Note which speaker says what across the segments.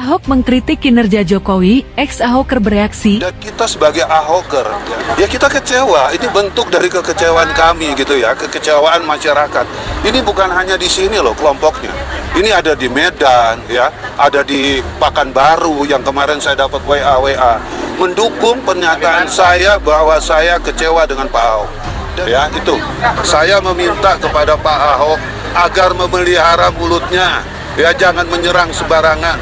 Speaker 1: Ahok mengkritik kinerja Jokowi, ex-Ahoker bereaksi.
Speaker 2: Dan kita sebagai Ahoker, ya kita kecewa. Ini bentuk dari kekecewaan kami gitu ya, kekecewaan masyarakat. Ini bukan hanya di sini loh kelompoknya. Ini ada di Medan, ya, ada di Pekanbaru yang kemarin saya dapat WA mendukung pernyataan saya bahwa saya kecewa dengan Pak Ahok. Ya itu, saya meminta kepada Pak Ahok agar memelihara mulutnya. Ya jangan menyerang sembarangan.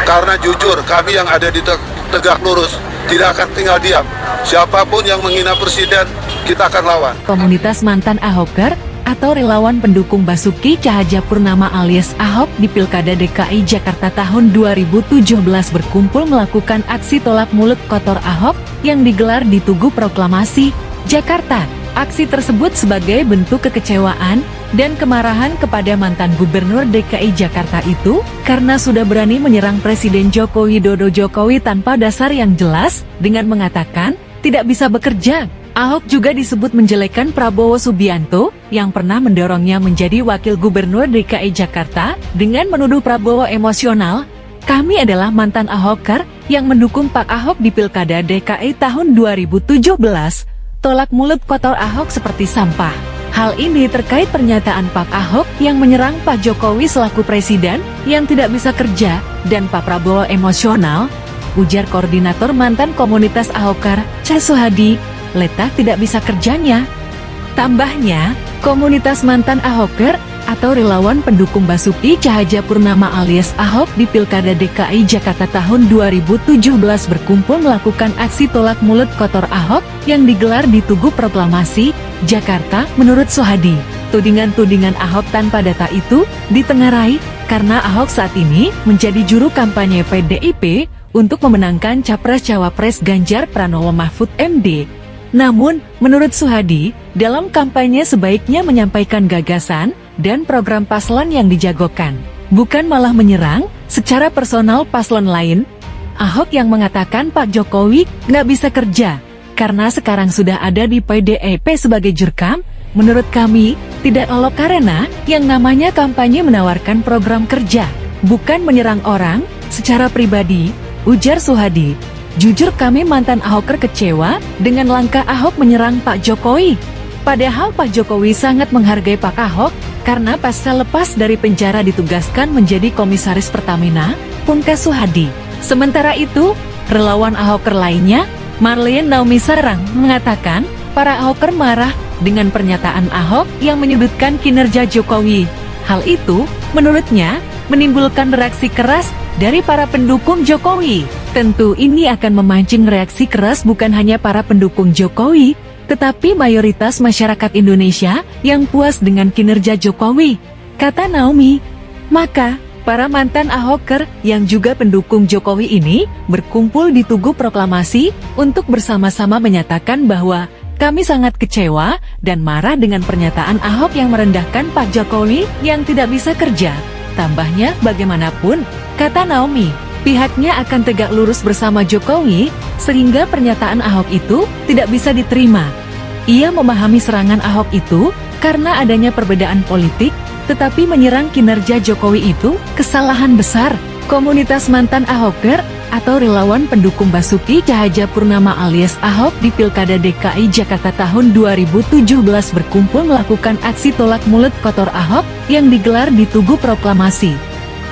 Speaker 2: Karena jujur kami yang ada di Tegak Lurus tidak akan tinggal diam. Siapapun yang menghina presiden kita akan lawan.
Speaker 1: Komunitas mantan Ahoker atau relawan pendukung Basuki Cahayapurnama alias Ahok di Pilkada DKI Jakarta tahun 2017 berkumpul melakukan aksi tolak mulut kotor Ahok yang digelar di Tugu Proklamasi, Jakarta. Aksi tersebut sebagai bentuk kekecewaan dan kemarahan kepada mantan Gubernur DKI Jakarta itu karena sudah berani menyerang Presiden Joko Widodo tanpa dasar yang jelas dengan mengatakan tidak bisa bekerja. Ahok juga disebut menjelekan Prabowo Subianto yang pernah mendorongnya menjadi Wakil Gubernur DKI Jakarta dengan menuduh Prabowo emosional. Kami adalah mantan Ahoker yang mendukung Pak Ahok di Pilkada DKI tahun 2017. Tolak mulut kotor Ahok seperti sampah. Hal ini terkait pernyataan Pak Ahok yang menyerang Pak Jokowi selaku presiden yang tidak bisa kerja dan Pak Prabowo emosional, ujar koordinator mantan komunitas Ahoker, C. Suhadi, Leta tidak bisa kerjanya. Tambahnya, komunitas mantan Ahoker atau relawan pendukung Basuki Cahayapurnama alias Ahok di Pilkada DKI Jakarta tahun 2017 berkumpul melakukan aksi tolak mulut kotor Ahok yang digelar di Tugu Proklamasi, Jakarta. Menurut Suhadi, tudingan-tudingan Ahok tanpa data itu ditengarai karena Ahok saat ini menjadi juru kampanye PDIP untuk memenangkan Capres-Cawapres Ganjar Pranowo Mahfud MD. Namun, menurut Suhadi, dalam kampanye sebaiknya menyampaikan gagasan dan program paslon yang dijagokan, bukan malah menyerang secara personal paslon lain. Ahok yang mengatakan Pak Jokowi nggak bisa kerja karena sekarang sudah ada di PDIP sebagai jurkam, menurut kami tidak elok karena yang namanya kampanye menawarkan program kerja, bukan menyerang orang secara pribadi, ujar Suhadi. Jujur kami mantan Ahoker kecewa dengan langkah Ahok menyerang Pak Jokowi. Padahal Pak Jokowi sangat menghargai Pak Ahok karena pasca lepas dari penjara ditugaskan menjadi komisaris Pertamina, pungkas Suhadi. Sementara itu, relawan Ahoker lainnya, Marlene Naomi Sarang, mengatakan para Ahoker marah dengan pernyataan Ahok yang menyudutkan kinerja Jokowi. Hal itu, menurutnya, menimbulkan reaksi keras dari para pendukung Jokowi. Tentu ini akan memancing reaksi keras bukan hanya para pendukung Jokowi, tetapi mayoritas masyarakat Indonesia yang puas dengan kinerja Jokowi, kata Naomi. Maka, para mantan Ahoker yang juga pendukung Jokowi ini berkumpul di Tugu Proklamasi untuk bersama-sama menyatakan bahwa kami sangat kecewa dan marah dengan pernyataan Ahok yang merendahkan Pak Jokowi yang tidak bisa kerja. Tambahnya, bagaimanapun, kata Naomi, pihaknya akan tegak lurus bersama Jokowi, sehingga pernyataan Ahok itu tidak bisa diterima. Ia memahami serangan Ahok itu karena adanya perbedaan politik, tetapi menyerang kinerja Jokowi itu kesalahan besar. Komunitas mantan Ahoker atau relawan pendukung Basuki Cahayapurnama alias Ahok di Pilkada DKI Jakarta tahun 2017 berkumpul melakukan aksi tolak mulut kotor Ahok yang digelar di Tugu Proklamasi.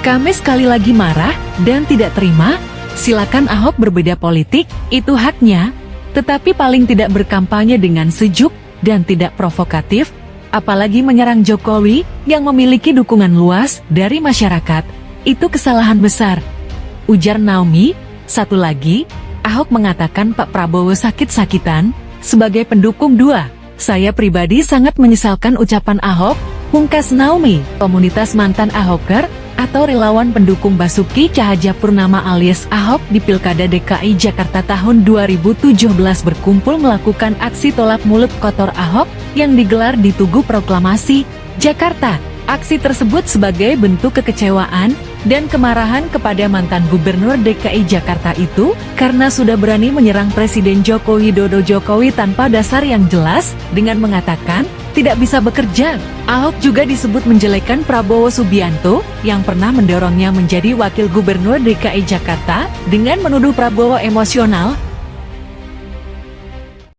Speaker 1: Kami sekali lagi marah dan tidak terima, silakan Ahok berbeda politik, itu haknya, tetapi paling tidak berkampanye dengan sejuk dan tidak provokatif, apalagi menyerang Jokowi yang memiliki dukungan luas dari masyarakat, itu kesalahan besar, ujar Naomi. Satu lagi, Ahok mengatakan Pak Prabowo sakit-sakitan, sebagai pendukung dua. Saya pribadi sangat menyesalkan ucapan Ahok, pungkas Naomi. Komunitas mantan Ahoker atau relawan pendukung Basuki Cahayapurnama alias Ahok di Pilkada DKI Jakarta tahun 2017 berkumpul melakukan aksi tolak mulut kotor Ahok yang digelar di Tugu Proklamasi, Jakarta. Aksi tersebut sebagai bentuk kekecewaan dan kemarahan kepada mantan Gubernur DKI Jakarta itu karena sudah berani menyerang Presiden Joko Widodo tanpa dasar yang jelas dengan mengatakan tidak bisa bekerja. Ahok juga disebut menjelekkan Prabowo Subianto yang pernah mendorongnya menjadi wakil gubernur DKI Jakarta dengan menuduh Prabowo emosional